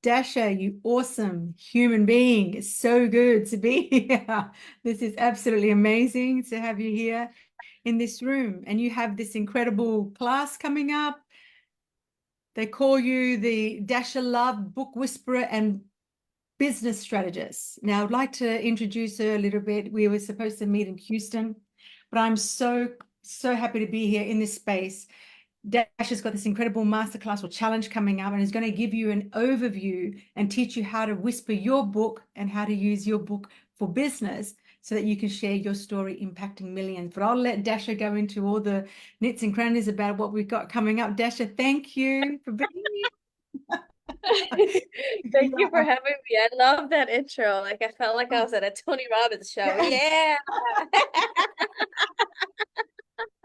Dasha, you awesome human being. It's so good to be here. This is absolutely amazing to have you here in this room. And you have this incredible class coming up. They call you the Dasha Love Book Whisperer and Business Strategist. Now, I'd like to introduce her a little bit. We were supposed to meet in Houston, but I'm so happy to be here in this space. Dasha's got this incredible masterclass or challenge coming up and is going to give you an overview and teach you how to whisper your book and how to use your book for business so that you can share your story impacting millions. But I'll let Dasha go into all the nits and crannies about what we've got coming up. Dasha, thank you for being here. Thank you for having me. I love that intro. Like I felt like I was at a Tony Robbins show. Yeah. Yeah.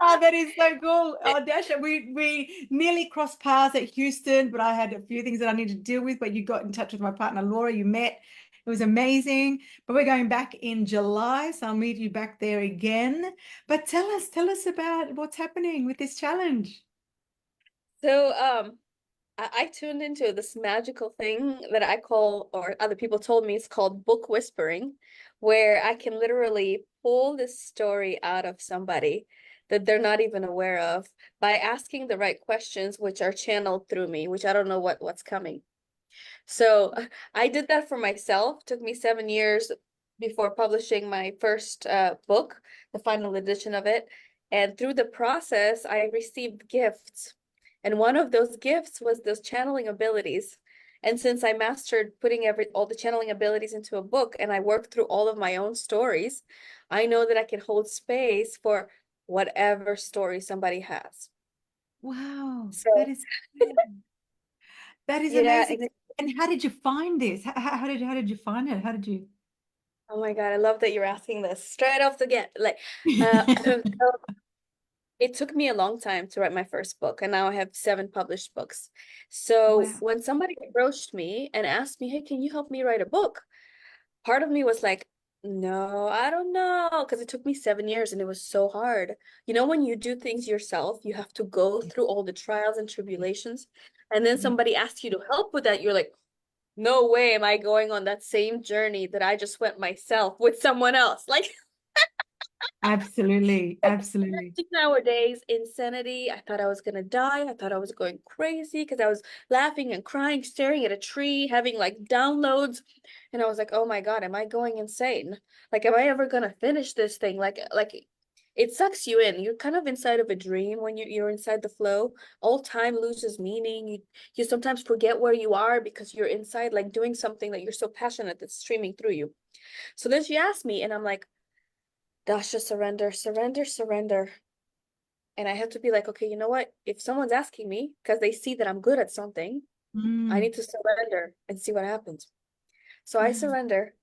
Oh, that is so cool. Oh, Dasha, we nearly crossed paths at Houston, but I had a few things that I needed to deal with. But you got in touch with my partner, Laura. You met. It was amazing. But we're going back in July, so I'll meet you back there again. But tell us about what's happening with this challenge. So I tuned into this magical thing that I call, or other people told me it's called book whispering, where I can literally pull this story out of somebody that they're not even aware of by asking the right questions, which are channeled through me, which I don't know what's coming. So I did that for myself. Took me 7 years before publishing my first book, the final edition of it. And through the process, I received gifts. And one of those gifts was those channeling abilities. And since I mastered putting all the channeling abilities into a book and I worked through all of my own stories, I know that I can hold space for whatever story somebody has. Wow, So that is yeah, amazing. And how did you find this? How did you find it? How did you? oh my God, I love that you're asking this straight off the get. Like, so it took me a long time to write my first book, and now I have 7 published books. So Wow. when somebody approached me and asked me, "Hey, can you help me write a book?" Part of me was like, "No, I don't know," because it took me 7 years and it was so hard. You know, when you do things yourself, you have to go through all the trials and tribulations, and then Yeah. somebody asks you to help with that. You're like, no way am I going on that same journey that I just went myself with someone else. Like Absolutely. Absolutely. nowadays, insanity. I thought I was gonna die. I thought I was going crazy because I was laughing and crying, staring at a tree, having like downloads. And I was like, oh my God, am I going insane? Like, am I ever gonna finish this thing? Like it sucks you in. You're kind of inside of a dream when you're inside the flow. All time loses meaning. You sometimes forget where you are because you're inside, like doing something that you're so passionate that's streaming through you. So then she asked me, and I'm like, Dasha, surrender, surrender, surrender. And I have to be like, okay, you know what? If someone's asking me because they see that I'm good at something, I Mm. need to surrender and see what happens. So I Wow. surrender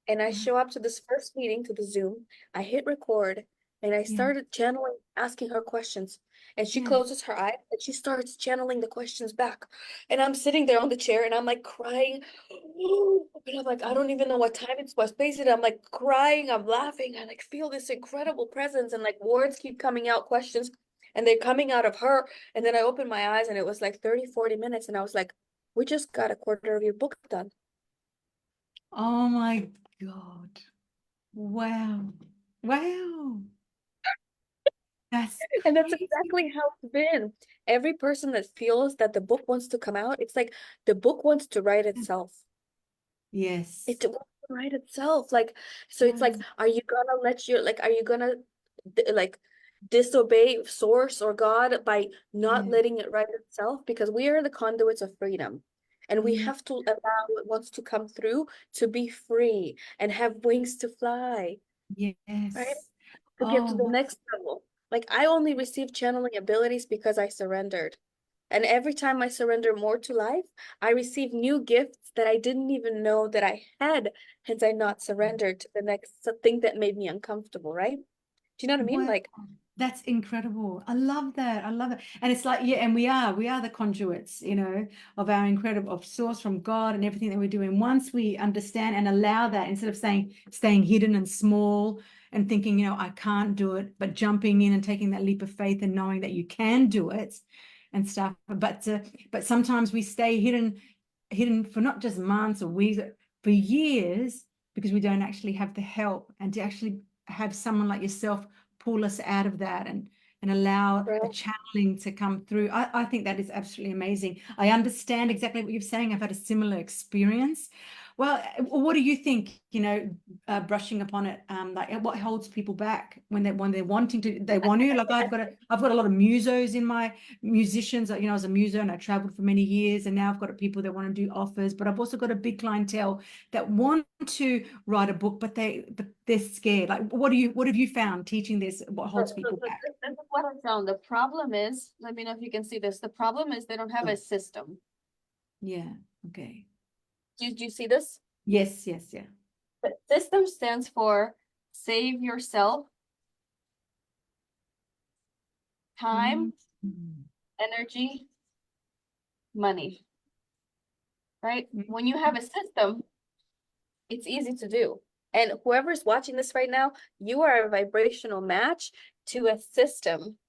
and I Wow. show up to this first meeting to the Zoom. I hit record and I Yeah. started channeling, asking her questions. And she Yeah. closes her eyes and she starts channeling the questions back. And I'm sitting there on the chair and I'm like crying. And I'm like, I don't even know what time it's was. Basically, I'm like crying, I'm laughing. I like feel this incredible presence and like words keep coming out, questions, and they're coming out of her. And then I opened my eyes and it was like 30, 40 minutes. And I was like, we just got a quarter of your book done. Oh my God. Wow. Wow. That's And that's crazy. exactly how it's been. Every person that feels that the book wants to come out, it's like the book wants to write itself. Yes. It wants to write itself. Like, so it's like, Wow. are you gonna let your, like, are you gonna like disobey source or God by not Yeah. letting it write itself? Because we are the conduits of freedom. And we Yeah. have to allow what wants to come through to be free and have wings to fly, right? Yes. To get Oh, to the wow. next level. Like I only received channeling abilities because I surrendered. And every time I surrender more to life, I receive new gifts that I didn't even know that I had, hence I not surrendered to the next thing that made me uncomfortable, right? Do you know what I mean? Wow. Like, That's incredible. I love that. I love it. And it's like, yeah, and we are the conduits, of our incredible of source from God and everything that we're doing. Once we understand and allow that, instead of staying hidden and small and thinking, I can't do it, but jumping in and taking that leap of faith and knowing that you can do it and stuff. But sometimes we stay hidden hidden for not just months or weeks, for years, because we don't actually have the help, and to actually have someone like yourself pull us out of that and allow Right. the channeling to come through. I think that is absolutely amazing. I understand exactly what you're saying. I've had a similar experience. Well, what do you think, brushing upon it, like what holds people back when they're wanting to, they want to, like I've got a lot of musos in my musicians, I was a muso and I traveled for many years, and now I've got people that want to do offers, but I've also got a big clientele that want to write a book, but they're scared. Like, what have you found teaching this? What holds people back? This is what I found. The problem is, let me know if you can see this. The problem is they don't have Oh, a system. yeah. Okay. Do you see this? Yes, yes, yeah. The system stands for save yourself, Mm. time, energy, money, right? Mm. When you have a system, it's easy to do. And whoever's watching this right now, you are a vibrational match to a system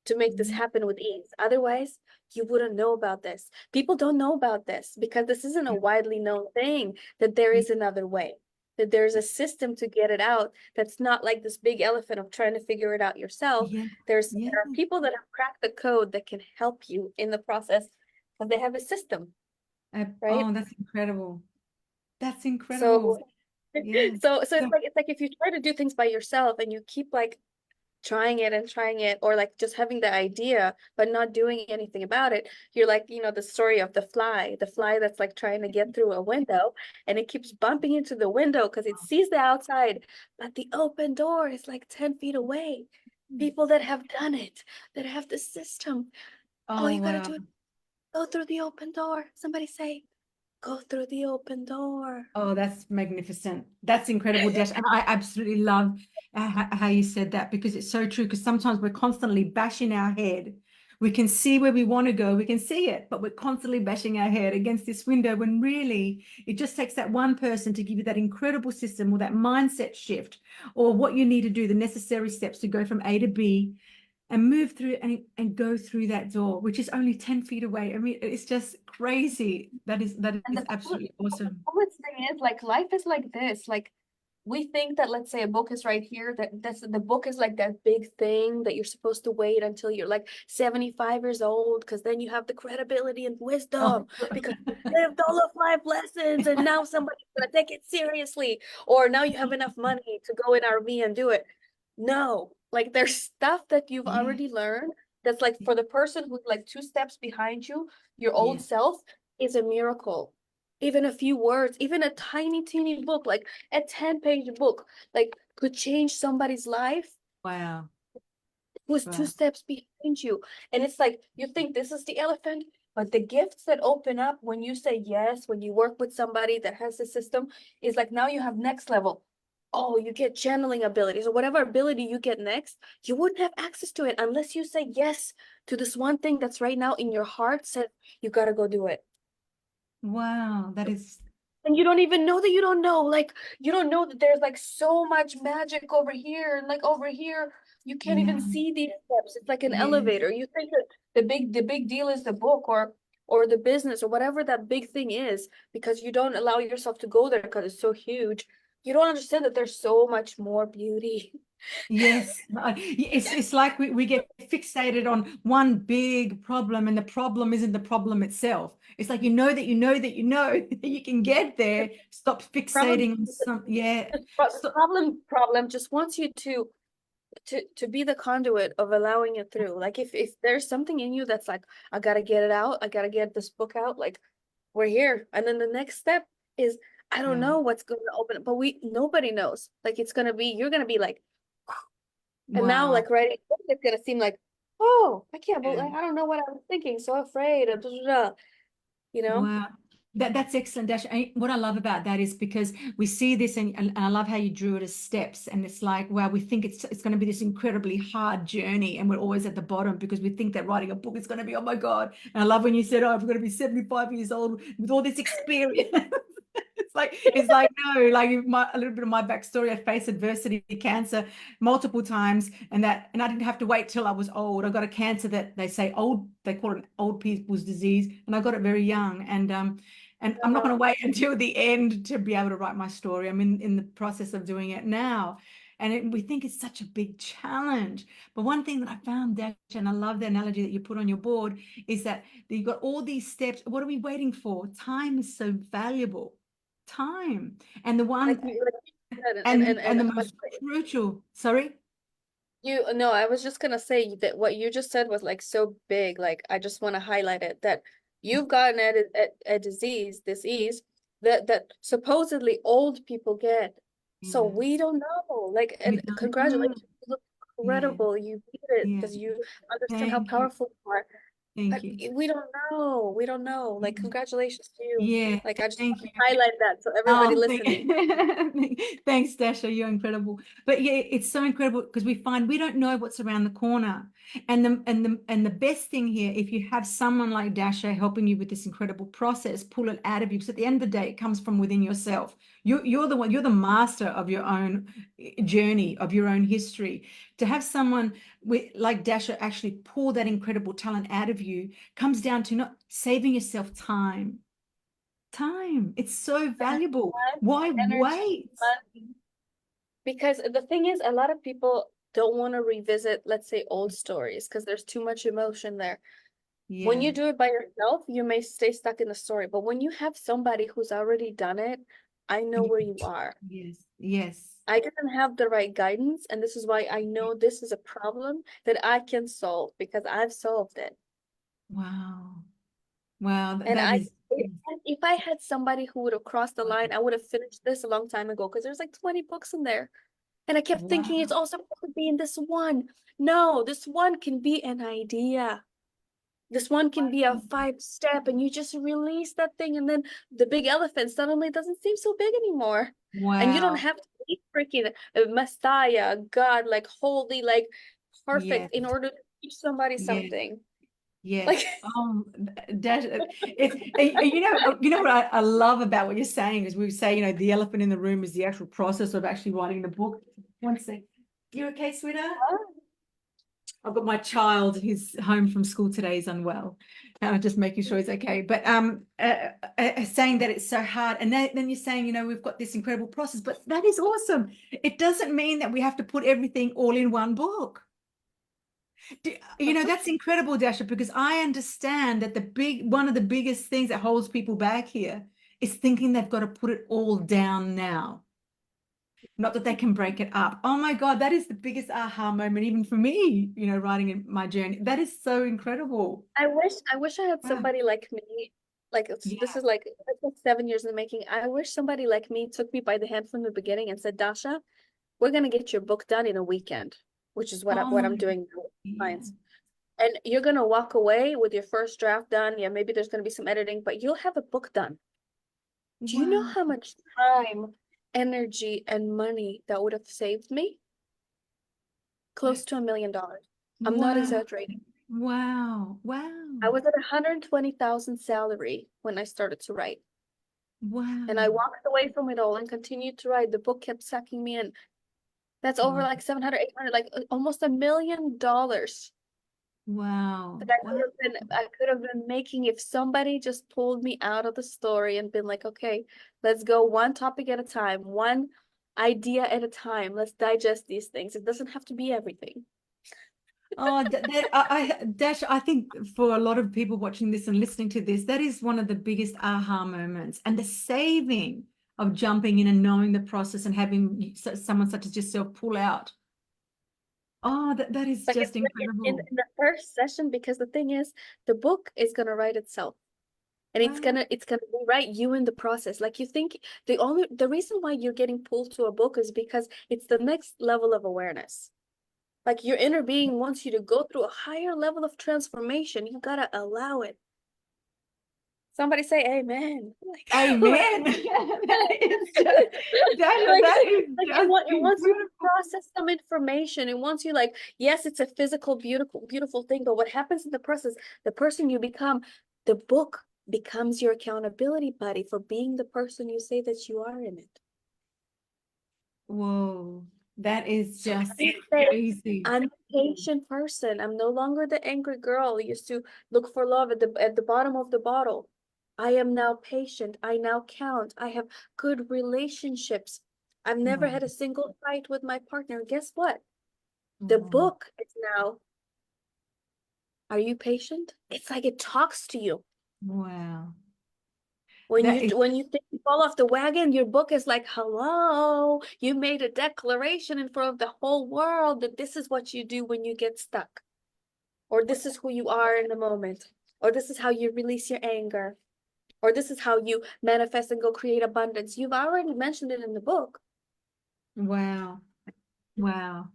to make this Mm. happen with ease. Otherwise, you wouldn't know about this. People don't know about this because this isn't a Yeah. widely known thing that there is another way, that there's a system to get it out that's not like this big elephant of trying to figure it out yourself. Yeah. Yeah. There are people that have cracked the code that can help you in the process because they have a system, right? Oh, that's incredible. That's incredible. So Yeah. so So, it's like if you try to do things by yourself and you keep like trying it, or like just having the idea but not doing anything about it, you're like, the story of the fly that's like trying to get through a window and it keeps bumping into the window because it sees the outside, but the open door is like 10 feet away. People that have done it, that have the system, all oh, you got to wow. do is go through the open door. Somebody say, go through the open door. Oh, that's magnificent. That's incredible, Dash. And I absolutely love how you said that, because it's so true. Because sometimes we're constantly bashing our head. We can see where we want to go, we can see it, but we're constantly bashing our head against this window when really it just takes that one person to give you that incredible system or that mindset shift, or what you need to do, the necessary steps to go from A to B and move through and go through that door, which is only 10 feet away. I mean, it's just crazy. That And is absolutely awesome. coolest thing is, like, life is like this. Like, we think that, let's say a book is right here, that's the book is like that big thing that you're supposed to wait until you're like 75 years old, because then you have the credibility and wisdom Oh. because you lived all of life lessons and now somebody's gonna take it seriously, or now you have enough money to go in RV and do it. No, like there's stuff that you've Yeah, already learned that's like for the person who's like two steps behind you, your old yeah. self is a miracle. Even a few words, even a tiny, teeny book, like a 10-page book, like could change somebody's life Wow. who's two Wow. steps behind you. And it's like you think this is the elephant, but the gifts that open up when you say yes, when you work with somebody that has the system, is like now you have next level. Oh, you get channeling abilities or whatever ability you get next. You wouldn't have access to it unless you say yes to this one thing that's right now in your heart said you gotta go do it. Wow. That is, And you don't even know that you don't know. Like, you don't know that there's like so much magic over here. And like over here, you can't yeah. even see these steps. It's like an Yes. elevator. You think that the big deal is the book or the business or whatever that big thing is, because you don't allow yourself to go there because it's so huge. You don't understand that there's so much more beauty. Yes. It's like we get fixated on one big problem, and the problem isn't the problem itself. It's like that you can get there. Stop Problem, fixating on some, yeah. the So, problem just wants you to be the conduit of allowing it through. Like if there's something in you that's like, I gotta get it out, I gotta get this book out, like we're here. And then the next step is, I don't wow. know what's gonna open, but nobody knows. Like it's gonna be, you're gonna be like, and now Wow. like writing a book, it's gonna seem like, oh, I can't believe, Yeah. like, I don't know what I was thinking, so afraid of, you know? Wow. That's excellent, Dash. What I love about that is because we see this, and I love how you drew it as steps. And it's like, wow, we think it's going to be this incredibly hard journey, and we're always at the bottom because we think that writing a book is going to be, oh my God. And I love when you said, oh, I'm going to be 75 years old with all this experience. It's like no, like a little bit of my backstory. I faced adversity, cancer multiple times, and I didn't have to wait till I was old. I got a cancer that they say old, they call it an old people's disease, and I got it very young. And I'm not going to wait until the end to be able to write my story. I'm in the process of doing it now. And we think it's such a big challenge. But one thing that I found, Dash, and I love the analogy that you put on your board, is that you've got all these steps. What are we waiting for? Time is so valuable. Time. And the one, like you like you said, and the but most crucial, sorry? you no, I was just gonna say that what you just said was like so big. Like I just want to highlight it that you've gotten a disease that supposedly old people get. So Yeah. we don't know. Like, We and don't know. congratulations, you look Yeah. incredible. You beat it Yeah. because you understand how Thank you. powerful you are. Thank But you. we don't know. We don't know. Like, Yeah. congratulations to you. Yeah. Like, I just Thank want to you. highlight that so everybody Oh, listening. thanks, Dasha. You're incredible. But yeah, it's so incredible because we find we don't know what's around the corner. And the best thing here, if you have someone like Dasha helping you with this incredible process, pull it out of you. Because at the end of the day, it comes from within yourself. You're the one, you're the master of your own journey, of your own history. To have someone like Dasha actually pull that incredible talent out of you comes down to not saving yourself time. Time. It's so valuable. Time, Why energy, wait? money. Because the thing is, a lot of people don't want to revisit, let's say, old stories because there's too much emotion there. When Yeah. you do it by yourself, you may stay stuck in the story. But when you have somebody who's already done it, I know Ye- where you are. Yes. Yes. I didn't have the right guidance, and this is why I know this is a problem that I can solve because I've solved it. Wow. Wow. And That is if I had somebody who would have crossed the line, I would have finished this a long time ago because there's like 20 books in there. And I kept thinking wow. it's also supposed to be in this one. No, this one can be an idea. This one can be a 5 step, and you just release that thing, and then the big elephant suddenly doesn't seem so big anymore. And you don't Wow. have to be freaking a Messiah, God, like holy, like Yes. perfect in order to teach somebody Yes. something. Yes. Like, That it's you know what I love about what you're saying is we say, the elephant in the room is the actual process of actually writing the book. One sec. You okay, sweetheart? I've got my child who's home from school today is unwell. Just making sure he's okay. But saying that it's so hard, and then you're saying, we've got this incredible process, but that is awesome. It doesn't mean that we have to put everything all in one book. That's incredible, Dasha, because I understand that one of the biggest things that holds people back here is thinking they've got to put it all down now. Not that they can break it up. Oh my God, that is the biggest aha moment, even for me, writing in my journey. That is so incredible. I wish I had Wow. somebody like me. Like this Yeah. is like it's like 7 years in the making. I wish somebody like me took me by the hand from the beginning and said, Dasha, we're gonna get your book done in a weekend, which is what Oh what my, I'm doing now with yeah. clients. And you're gonna walk away with your first draft done. Yeah, maybe there's gonna be some editing, but you'll have a book done. Do you know Wow. how much time, energy, and money that would have saved me? Close to $1 million. I'm not Wow. exaggerating. Wow. I Wow. was at 120,000 salary when I started to write. And I Wow. walked away from it all and continued to write. The book kept sucking me in. That's over Wow. like 700, 800, like almost $1 million Wow. that I could Wow. have been making if somebody just pulled me out of the story and been like, okay, let's go one topic at a time, one idea at a time. Let's digest these things. It doesn't have to be everything. Oh, Dash, I think for a lot of people watching this and listening to this, that is one of the biggest aha moments. And the saving of jumping in and knowing the process and having someone such as yourself pull out. Oh, that is Like just incredible. in the first session, because the thing is, the book is gonna write itself. And Wow. it's gonna rewrite you in the process. Like you think the reason why you're getting pulled to a book is because it's the next level of awareness. Like your inner being wants you to go through a higher level of transformation. You gotta allow it. Somebody say amen. Amen. That is just, Dasha, Like, that is it just wants you to beautiful. process some information. It wants you like, yes, it's a physical, beautiful, beautiful thing, but what happens in the process, the person you become, the book becomes your accountability buddy for being the person you say that you are in it. Whoa, that is So just you say, crazy. I'm a patient person. I'm no longer the angry girl who used to look for love at the bottom of the bottle. I am now patient. I now count. I have good relationships. I've never Wow. had a single fight with my partner. Guess what? The Wow. book is now, are you patient? It's like it talks to you. Wow. When That is, you think you fall off the wagon, your book is like, hello, you made a declaration in front of the whole world that this is what you do when you get stuck, or this is who you are in the moment, or this is how you release your anger, or this is how you manifest and go create abundance. You've already mentioned it in the book. wow. Wow.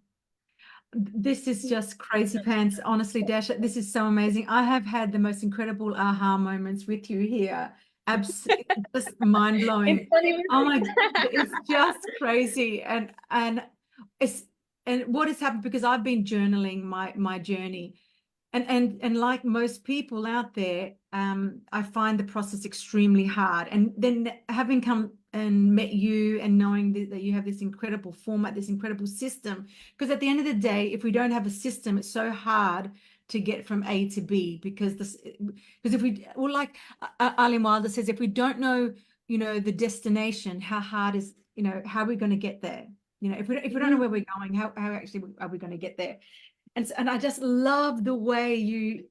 This is just crazy pants. Honestly, Dasha, this is so amazing. I have had the most incredible aha moments with you here. Absolutely just mind In blowing. 20 Oh my, minutes. it's just crazy. It's and what has happened because I've been journaling my journey. And like most people out there, I find the process extremely hard. And then having come and met you and knowing that you have this incredible format, this incredible system, because at the end of the day, if we don't have a system, it's so hard to get from A to B because if we, well, like Eileen Wilder says, if we don't know, the destination, how hard is, how are we going to get there? If we don't know Mhm. where we're going, how actually are we going to get there? And I just love the way you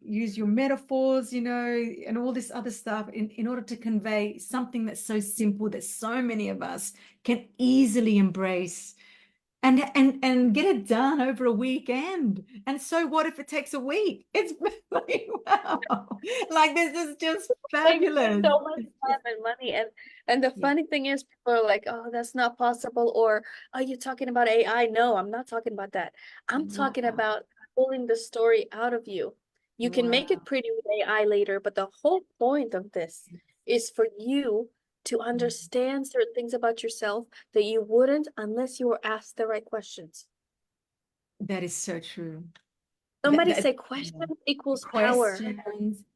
use your metaphors, and all this other stuff in order to convey something that's so simple that so many of us can easily embrace and get it done over a weekend. And so what if it takes a week? It's like, wow. Like this is just Saves fabulous. so much It's time just, and money. And the yeah. funny thing is, people are like, "Oh, that's not possible," or "Are you talking about AI?" No, I'm not talking about that. I'm talking Wow. about pulling the story out of you. You can make it Wow. pretty with AI later, but the whole point of this is for you to Mm. understand certain things about yourself that you wouldn't unless you were asked the right questions. That is so true. That, Somebody that say question equals power.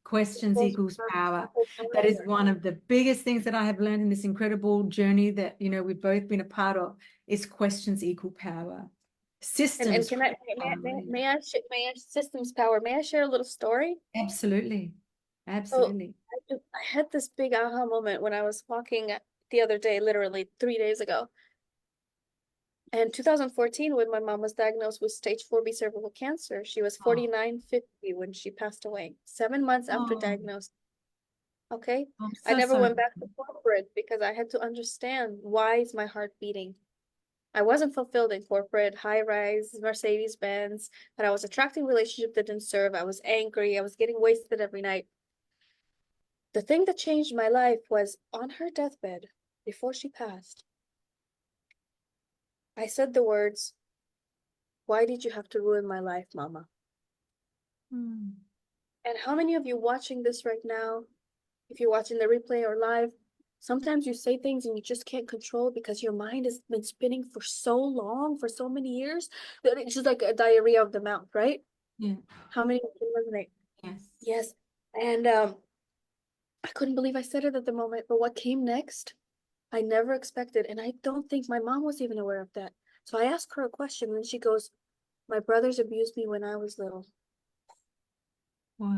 questions Equals equals power. That is power. one of the biggest things that I have learned in this incredible journey that we've both been a part of is questions equal power. And Systems can I create power. may I systems power? May I share a little story? Absolutely. So Absolutely. I had this big aha moment when I was walking the other day, literally 3 days ago. In 2014, when my mom was diagnosed with stage 4B cervical cancer, she was Oh, 4950 when she passed away, 7 months after oh, diagnosis. Okay. I'm I so never sorry. went back to corporate because I had to understand why is my heart beating. I wasn't fulfilled in corporate, high rise, Mercedes Benz, but I was attracting relationships that didn't serve. I was angry. I was getting wasted every night. The thing that changed my life was on her deathbed, before she passed, I said the words, "Why did you have to ruin my life, Mama?" Mm, And how many of you watching this right now, if you're watching the replay or live, sometimes you say things and you just can't control because your mind has been spinning for so long, for so many years, that it's just like a diarrhea of the mouth, right? yeah. How many can resonate? Yes. Yes. And I couldn't believe I said it at the moment, but what came next, I never expected. And I don't think my mom was even aware of that. So I asked her a question and she goes, "My brothers abused me when I was little." Wow.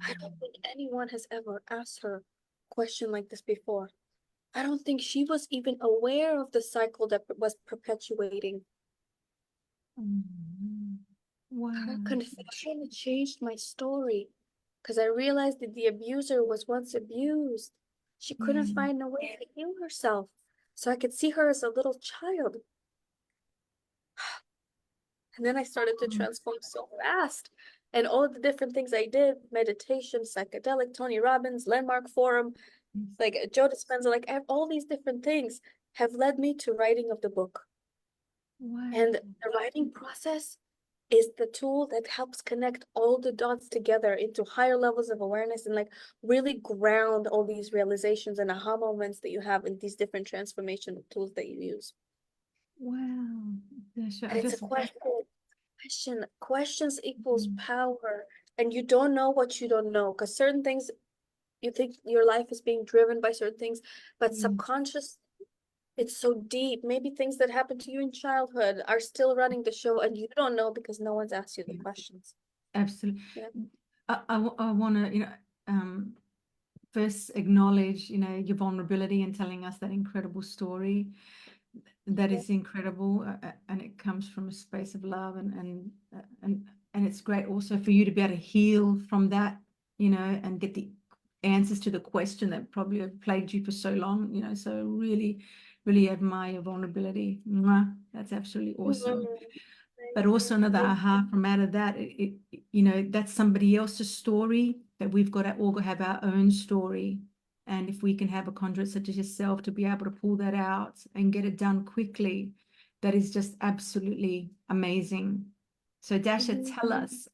I don't think anyone has ever asked her a question like this before. I don't think she was even aware of the cycle that was perpetuating. Mm, Her wow. confession changed my story because I realized that the abuser was once abused. She couldn't Yeah. find a way to heal herself. So I could see her as a little child. And then I started to Oh, transform so fast. And all of the different things I did, meditation, psychedelic, Tony Robbins, Landmark Forum, yes. like Joe Dispenza, like all these different things have led me to writing of the book. And Wow. the writing process is the tool that helps connect all the dots together into higher levels of awareness and like really ground all these realizations and aha moments that you have in these different transformation tools that you use. Wow. Dasha, And I it's a just question. Questions equals mm, power. And you don't know what you don't know. Because certain things you think your life is being driven by certain things, but yes. subconscious, it's so deep. Maybe things that happened to you in childhood are still running the show and you don't know because no one's asked you the Yeah, questions. absolutely. Yeah. I want to, um, first acknowledge, your vulnerability and telling us that incredible story. That is incredible, and it comes from a space of love, and it's great also for you to be able to heal from that, and get the answers to the question that probably have plagued you for so long, so really, really admire your vulnerability. Mwah. That's absolutely awesome. But also another aha from out of that, that's somebody else's story, that we've got to all have our own story. And if we can have a conduit such as yourself to be able to pull that out and get it done quickly, that is just absolutely amazing. So Dasha, tell us,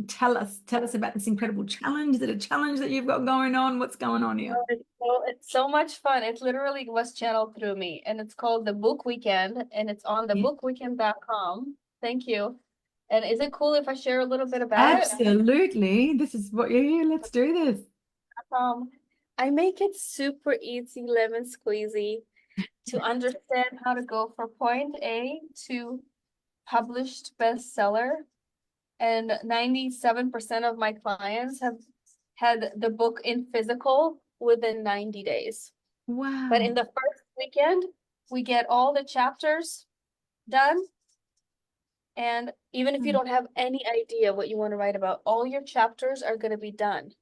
tell us about this incredible challenge. Is it a challenge that you've got going on? What's going on here? It's so much fun. It literally was channeled through me, and it's called the Book Weekend, and it's on the Yeah. bookweekend.com. Thank you. And is it cool if I share a little bit about it? Absolutely. This is what you're here. Let's do this. Um, I make it super easy, lemon squeezy to understand how to go from point A to published bestseller. And 97% of my clients have had the book in physical within 90 days. But in Wow. the first weekend, we get all the chapters done. And even if you don't have any idea what you want to write about, all your chapters are going to be done.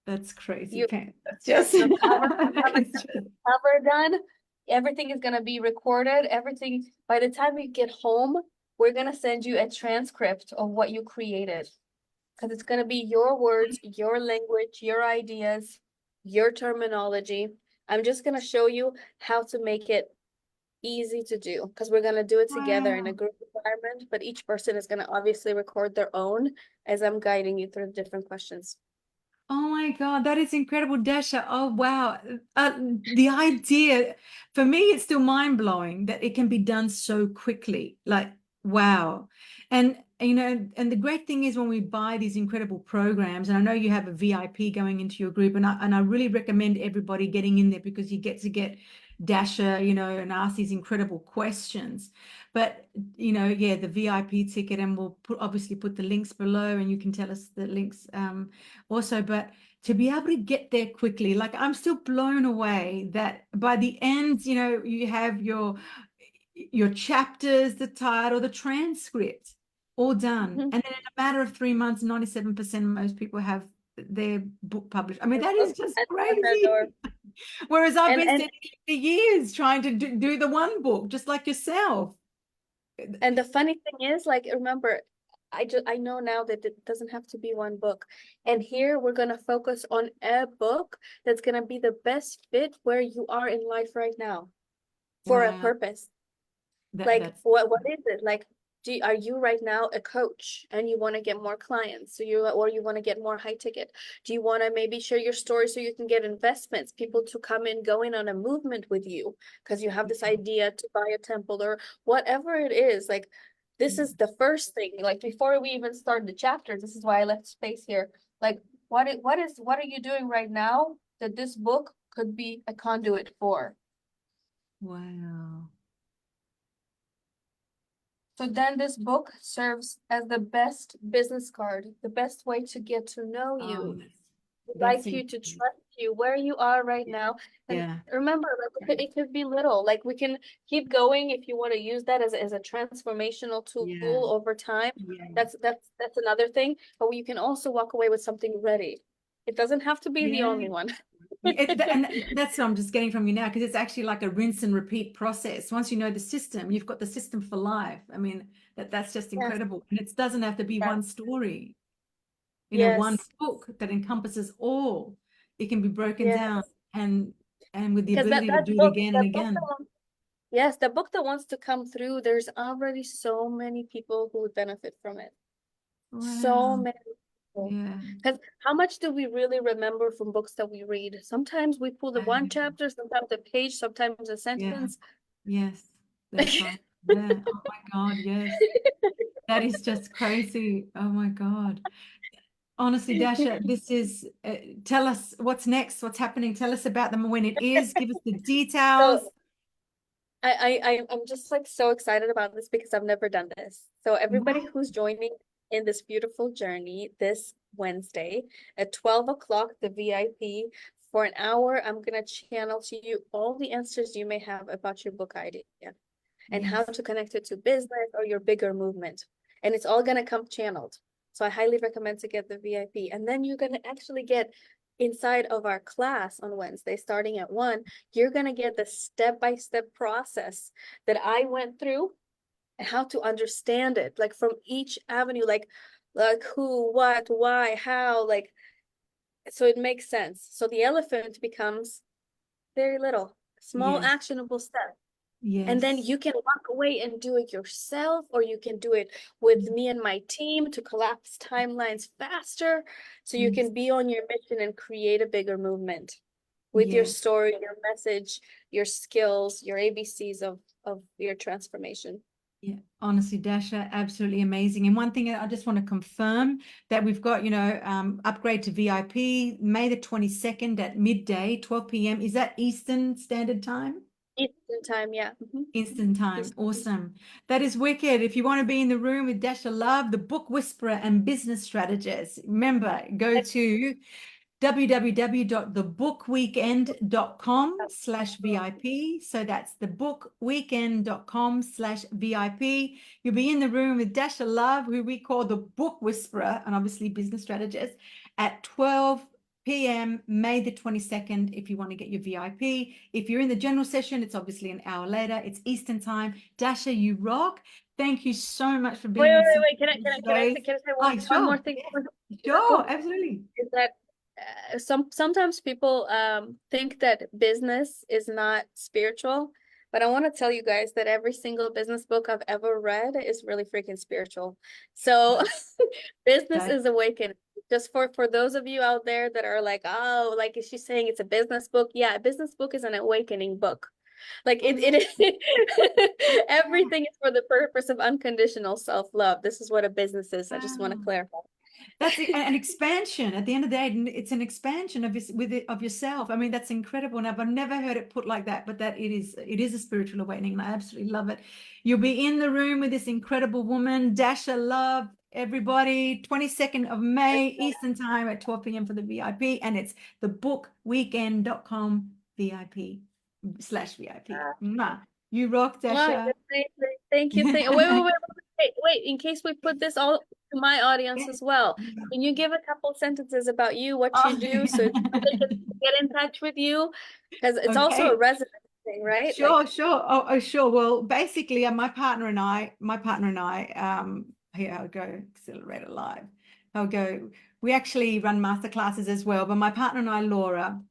That's crazy, You Pam. That's just, the cover, that is just, cover done. Everything is going to be recorded. Everything, by the time you get home, we're going to send you a transcript of what you created. Because it's going to be your words, your language, your ideas, your terminology. I'm just going to show you how to make it easy to do, because we're going to do it together in a wow. group environment, but each person is going to obviously record their own as I'm guiding you through the different questions. Oh my God, that is incredible, Dasha. Oh wow. The idea, for me, it's still mind-blowing that it can be done so quickly. Like, wow. And and the great thing is when we buy these incredible programs, and I know you have a VIP going into your group, and I really recommend everybody getting in there because you get to get Dasha, and ask these incredible questions. But yeah, the VIP ticket, and we'll obviously put the links below, and you can tell us the links also. But to be able to get there quickly, like I'm still blown away that by the end, you have your chapters, the title, the transcript, all done. Mhm. And then in a matter of 3 months, 97% of most people have their book published. I mean, that is just At the crazy. door. Whereas I've been And sitting here for years trying to do the one book, just like yourself. and the funny thing is, like, remember, I know now that it doesn't have to be one book. And here we're gonna focus on a book that's gonna be the best fit where you are in life right now for a Wow, purpose. that Like, that's what is it? Like, are you right now a coach and you want to get more clients? So you want to get more high ticket? Do you want to maybe share your story so you can get investments, people to come in, go in on a movement with you because you have this idea to buy a temple or whatever it is? Like, this is the first thing. Like, before we even start the chapters, this is why I left space here. Like, what are you doing right now that this book could be a conduit for? wow. So then this book serves as the best business card, the best way to get to know Oh, you. We'd that's like you to incredible. trust you where you are right Yeah. now. And Yeah. remember, like, it could be little. Like, we can keep going if you want to use that as a transformational tool Yeah. over time. Yeah. That's another thing. But you can also walk away with something ready. It doesn't have to be the Yeah. only one. And that's what I'm just getting from you now, because it's actually like a rinse and repeat process. Once you know the system, you've got the system for life. I mean, that's just Yes, incredible. And it doesn't have to be yes, one story, one yes, book that encompasses all. It can be broken yes. down and with the Because ability to that do it book, again and that book again. yes, the book that wants to come through, there's already so many people who would benefit from it. So Wow. many people. Yeah. Because how much do we really remember from books that we read? Sometimes we pull the one Wow. chapter, sometimes a page, sometimes a Yeah. sentence. Yes. That's right. Yeah. Oh my God. Yes. That is just crazy. Oh my God. Honestly, Dasha, this is, tell us what's next, what's happening. Tell us about them when it is. Give us the details. So I'm just like so excited about this because I've never done this. So everybody who's joining in this beautiful journey, this Wednesday at 12 o'clock, the VIP. For an hour, I'm going to channel to you all the answers you may have about your book idea and how Yes. to connect it to business or your bigger movement. And it's all going to come channeled. So I highly recommend to get the VIP. And then you're going to actually get inside of our class on Wednesday, starting at 1, you're going to get the step-by-step process that I went through and how to understand it, like from each avenue, like who, what, why, how, like, so it makes sense. So the elephant becomes very little, small Yes. actionable steps. And then Yes. you can walk away and do it yourself, or you can do it with me and my team to collapse timelines faster. So you Yes. can be on your mission and create a bigger movement with your Yes. story, your message, your skills, your ABCs of your transformation. Yeah, honestly, Dasha, absolutely amazing. And one thing I just want to confirm that we've got, upgrade to VIP May the 22nd at midday, 12 p.m. Is that Eastern Standard Time? Eastern time, yeah. Eastern Time. Eastern. Awesome. That is wicked. If you want to be in the room with Dasha Love, the book whisperer and business strategist, remember, go to www.thebookweekend.com/VIP. So that's thebookweekend.com/VIP. You'll be in the room with Dasha Love, who we call the book whisperer and obviously business strategist, at 12 p.m. May the 22nd if you want to get your VIP. If you're in the general session, it's obviously an hour later. It's Eastern Time. Dasha, you rock. Thank you so much for Wait, being wait, in wait, wait. Can I, can I, can I space. say, can I say Oh, one more sure. thing? Sure, absolutely. Is that sometimes people think that business is not spiritual, but I want to tell you guys that every single business book I've ever read is really freaking spiritual. So business That, is awakened. Just for those of you out there that are like, oh, like is she saying it's a business book? Yeah, a business book is an awakening book. Like it is everything is for the purpose of unconditional self-love. This is what a business is. I just want to wow. clarify. That's an expansion. At the end of the day, it's an expansion of of yourself. I mean, that's incredible. And I've never heard it put like that, but that it is a spiritual awakening, and I absolutely love it. You'll be in the room with this incredible woman, Dasha Love. Everybody, 22nd of May, Eastern Time at 12 p.m. for the VIP, and it's thebookweekend.com VIP/VIP. Mwah. You rock, Well, Dasha. thank you. Wait. In case we put this all to my audience Yeah. as well, can you give a couple sentences about you, what you Oh, do, so they can get in touch with you? Because it's also a okay. resonance thing, right? Like, Sure, sure. Oh, sure. Well, basically, my partner and I, here I'll go, Accelerator Live. I'll go. We actually run master classes as well, but my partner and I, Laura,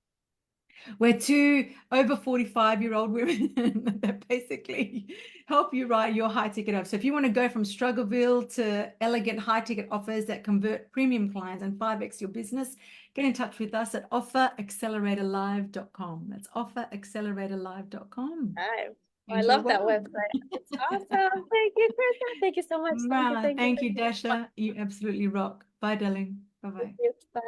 we're two over 45-year-old women that basically help you write your high ticket up. So if you want to go from Struggleville to elegant high ticket offers that convert premium clients and 5x your business, get in touch with us at offeracceleratorlive.com. That's offeracceleratorlive.com. I And you're love that welcome. website. It's awesome. Thank you, Krista. Thank you so much. Thank you. Thank you, Dasha. You absolutely rock. Bye, darling. Bye-bye. Bye.